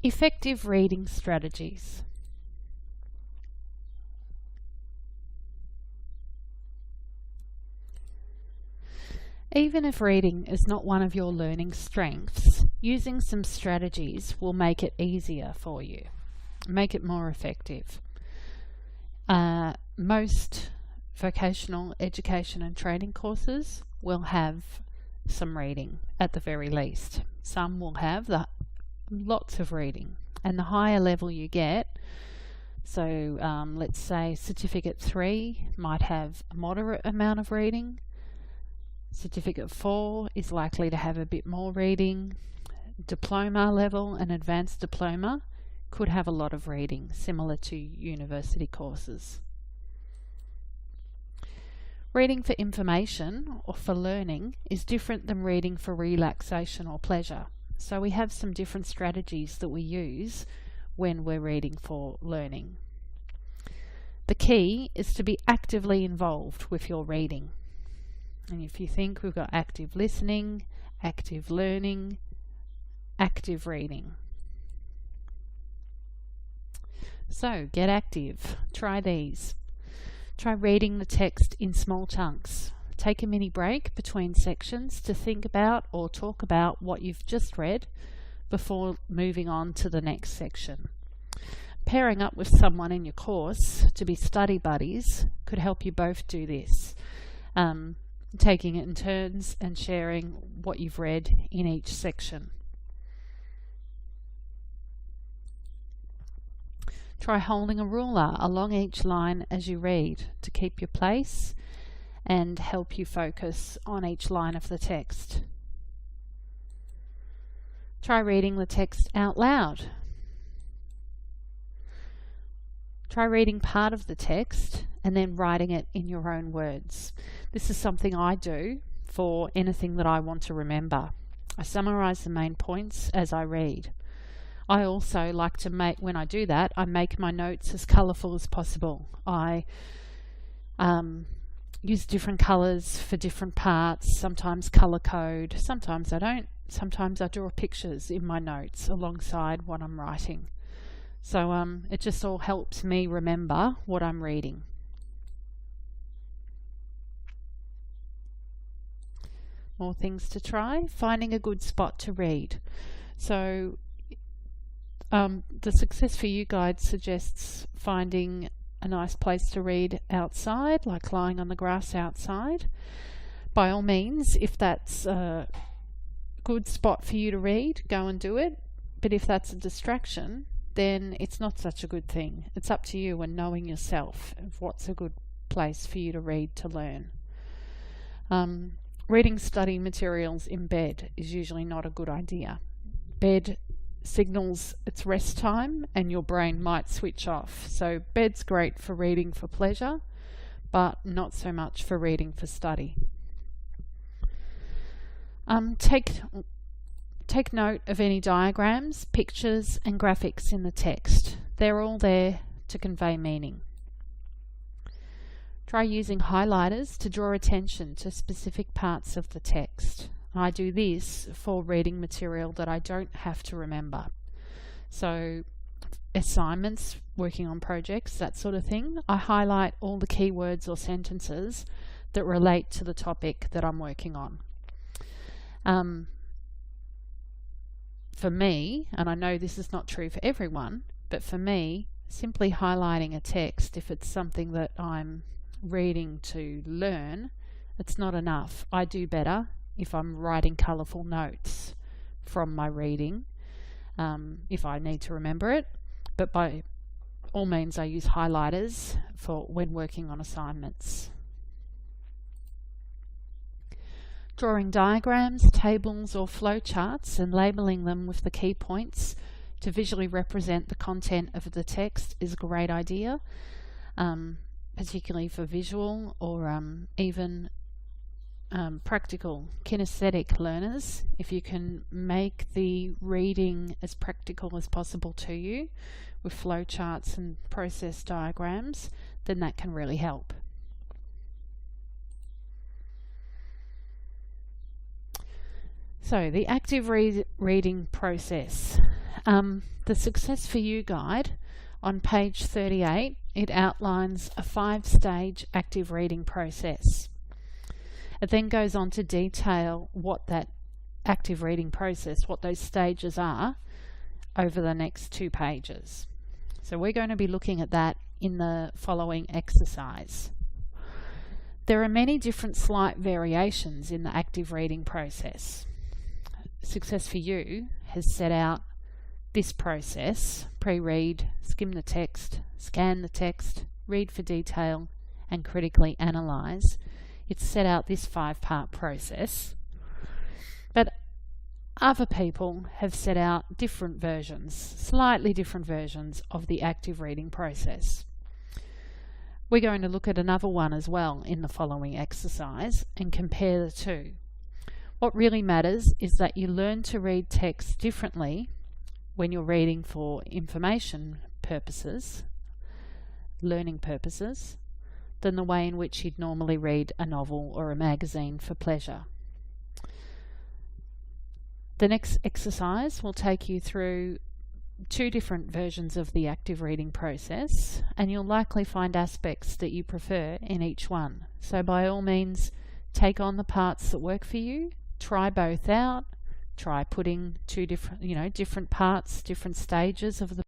Effective reading strategies. Even if reading is not one of your learning strengths, using some strategies will make it easier for you, make it more effective. Most vocational education and training courses will have some reading at the very least. Some will have lots of reading, and the higher level you get, so let's say Certificate 3 might have a moderate amount of reading. Certificate 4 is likely to have a bit more reading. Diploma level and advanced diploma could have a lot of reading, similar to university courses. Reading for information or for learning is different than reading for relaxation or pleasure. So we have some different strategies that we use when we're reading for learning. The key is to be actively involved with your reading. And if you think, we've got active listening, active learning, active reading. So get active. Try these. Try reading the text in small chunks. Take a mini break between sections to think about or talk about what you've just read before moving on to the next section. Pairing up with someone in your course to be study buddies could help you both do this. Taking it in turns and sharing what you've read in each section. Try holding a ruler along each line as you read to keep your place and help you focus on each line of the text. Try reading the text out loud. Try reading part of the text and then writing it in your own words. This is something I do for anything that I want to remember. I summarize the main points as I read. I also like to when I do that, I make my notes as colourful as possible. I use different colours for different parts, sometimes colour code, sometimes I don't. Sometimes I draw pictures in my notes alongside what I'm writing. So it just all helps me remember what I'm reading. More things to try. Finding a good spot to read. So the Success for You guide suggests finding a nice place to read outside, like lying on the grass outside. By all means, if that's a good spot for you to read, go and do it. But if that's a distraction, then it's not such a good thing. It's up to you and knowing yourself of what's a good place for you to read to learn. Reading study materials in bed is usually not a good idea. Bed signals it's rest time and your brain might switch off. So bed's great for reading for pleasure, but not so much for reading for study. Take note of any diagrams, pictures and graphics in the text. They're all there to convey meaning. Try using highlighters to draw attention to specific parts of the text. I do this for reading material that I don't have to remember. So assignments, working on projects, that sort of thing, I highlight all the keywords or sentences that relate to the topic that I'm working on. For me, and I know this is not true for everyone, but for me, simply highlighting a text, if it's something that I'm reading to learn, it's not enough. I do better if I'm writing colourful notes from my reading, if I need to remember it. But by all means, I use highlighters for when working on assignments. Drawing diagrams, tables or flowcharts and labelling them with the key points to visually represent the content of the text is a great idea, particularly for visual or even practical kinesthetic learners. If you can make the reading as practical as possible to you with flowcharts and process diagrams, then that can really help. So the active reading process. the Success for You guide on page 38, it outlines a 5-stage active reading process. It then goes on to detail what that active reading process, what those stages are, over the next 2 pages. So we're going to be looking at that in the following exercise. There are many different slight variations in the active reading process. Success for You has set out this process: pre-read, skim the text, scan the text, read for detail, and critically analyse. It's set out this 5-part process, but other people have set out different versions, slightly different versions of the active reading process. We're going to look at another one as well in the following exercise and compare the two. What really matters is that you learn to read text differently when you're reading for information purposes, learning purposes, than the way in which you'd normally read a novel or a magazine for pleasure. The next exercise will take you through 2 different versions of the active reading process, and you'll likely find aspects that you prefer in each one. So by all means, take on the parts that work for you, try both out, try putting 2 different, different parts, different stages of the